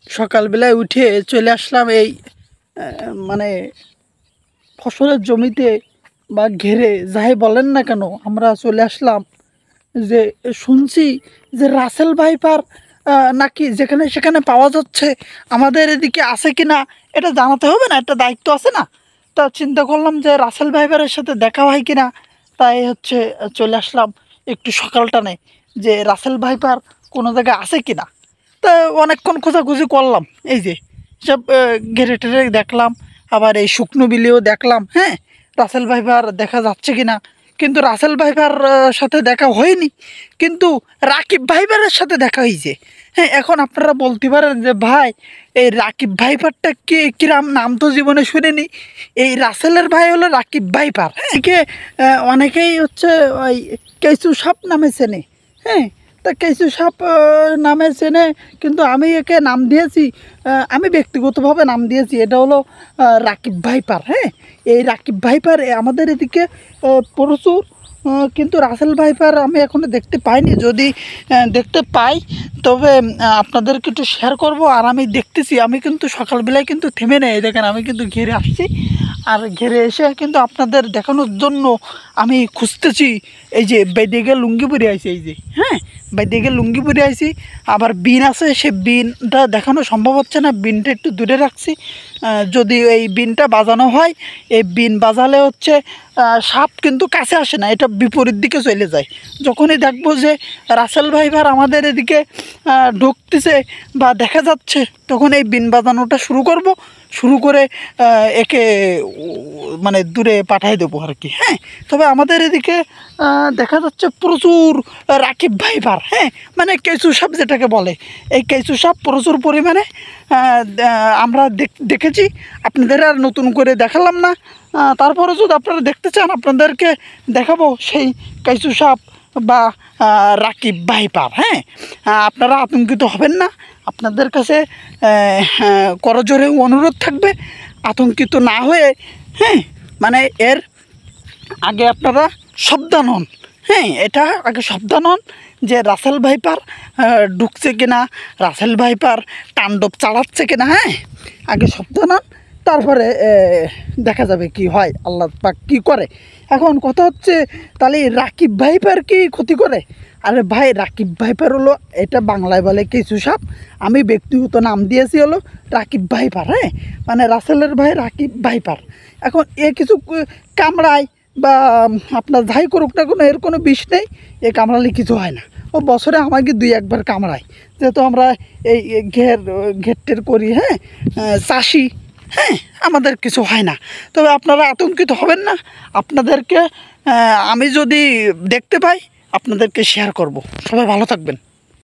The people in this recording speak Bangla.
সকালবেলায় উঠে চলে আসলাম এই মানে ফসলের জমিতে বা ঘেরে যাই বলেন না কেন, আমরা চলে আসলাম। যে শুনছি যে রাসেল ভাইপার নাকি যেখানে সেখানে পাওয়া যাচ্ছে, আমাদের এদিকে আছে কি না এটা জানাতে হবে না, একটা দায়িত্ব আছে না। তা চিন্তা করলাম যে রাসেল ভাইপারের সাথে দেখা হয় কি না, তাই হচ্ছে চলে আসলাম একটু সকালটানে যে রাসেল ভাইপার কোনো জায়গায় আছে কি না। তা অনেকক্ষণ খোঁজাখুঁজি করলাম, এই যে সব ঘেরে টেরে দেখলাম, আবার এই শুকনো বিলেও দেখলাম, হ্যাঁ, রাসেল ভাইপার দেখা যাচ্ছে কি না। কিন্তু রাসেল ভাইপার সাথে দেখা হয়নি, কিন্তু রাকিব ভাইপারের সাথে দেখা হয়েছে। হ্যাঁ, এখন আপনারা বলতে পারেন যে ভাই এই রাকিব ভাইপারটা কি কিরাম, নাম তো জীবনে শুনিনি। এই রাসেলের ভাই হলো রাকিব ভাইপার। হ্যাঁ, একে অনেকেই হচ্ছে ওই কেঁচু সাপ নামে চেনে। হ্যাঁ, তা কেঁচু সাপ নামে চেনে, কিন্তু আমি একে নাম দিয়েছি, আমি ব্যক্তিগতভাবে নাম দিয়েছি, এটা হলো রাকিব ভাইপার। হ্যাঁ, এই রাকিব ভাইপার আমাদের এদিকে প্রচুর, কিন্তু রাসেল ভাইপার আমি এখনও দেখতে পাইনি। যদি দেখতে পাই তবে আপনাদেরকে একটু শেয়ার করব। আর আমি দেখতেছি, আমি কিন্তু সকালবেলায় কিন্তু থেমে নেই, দেখেন আমি কিন্তু ঘেরে আসছি, আর ঘেরে এসে কিন্তু আপনাদের দেখানোর জন্য আমি খুঁজতেছি। এই যে বেদিকে লুঙ্গি পরে আইছি, এই যে, হ্যাঁ, বেদিকে লুঙ্গি পরে আইছি, আবার বিন আছে, সে বিনটা দেখানো সম্ভব হচ্ছে না, বিনটা একটু দূরে রাখছি। যদি এই বিনটা বাজানো হয়, এই বিন বাজালে হচ্ছে সাপ কিন্তু কাছে আসে না, এটা বিপরীত দিকে চলে যায়। যখনই দেখবো যে রাসেল ভাইপার আমাদের এদিকে ঢুকতেছে বা দেখা যাচ্ছে, তখন এই বিন বাজানোটা শুরু করব, শুরু করে একে মানে দূরে পাঠাই দেবো আর কি। হ্যাঁ, তবে আমাদের এদিকে দেখা যাচ্ছে প্রচুর রাকিব ভাইপার। হ্যাঁ, মানে কেঁচু সাপ যেটাকে বলে, এই কেঁচু সাপ প্রচুর পরিমাণে আমরা দেখেছি। আপনাদের আর নতুন করে দেখালাম না, তারপরে যদি আপনারা দেখতে চান আপনাদেরকে দেখাবো সেই কেঁচু সাপ বা রাকিব ভাইপার। হ্যাঁ, আপনারা আতঙ্কিত হবেন না, আপনাদের কাছে করজোরে অনুরোধ থাকবে আতঙ্কিত না হয়ে, হ্যাঁ, মানে এর আগে আপনারা সাবধান হন। হ্যাঁ, এটা আগে সাবধান হন যে রাসেল ভাইপার ঢুকছে কিনা, রাসেল ভাইপার তাণ্ডব চালাচ্ছে কিনা। হ্যাঁ, আগে সাবধান হন, তারপরে দেখা যাবে কি হয়, আল্লাহ পাক কী করে। এখন কথা হচ্ছে, তাহলে রাকিব ভাইপার কি ক্ষতি করে? আরে ভাই, রাকিব ভাইপার হলো, এটা বাংলায় বলে কেঁচু সাপ, আমি ব্যক্তিগত নাম দিয়েছি হলো রাকিব ভাইপার। হ্যাঁ, মানে রাসেলের ভাই রাকিব ভাইপার। এখন এ কিছু কামড়ায় বা আপনার যাই করুক না কোনো, এর কোনো বিষ নেই, এ কামড়ালে কিছু হয় না। ও বছরে আমাকে 2-1 বার কামড়ায়, যেহেতু আমরা এই ঘেরটের করি, হ্যাঁ, চাষি। হ্যাঁ, আমাদের কিছু হয় না, তবে আপনারা আতঙ্কিত হবেন না। আপনাদেরকে আমি যদি দেখতে পাই আপনাদেরকে শেয়ার করব। সবাই ভালো থাকবেন।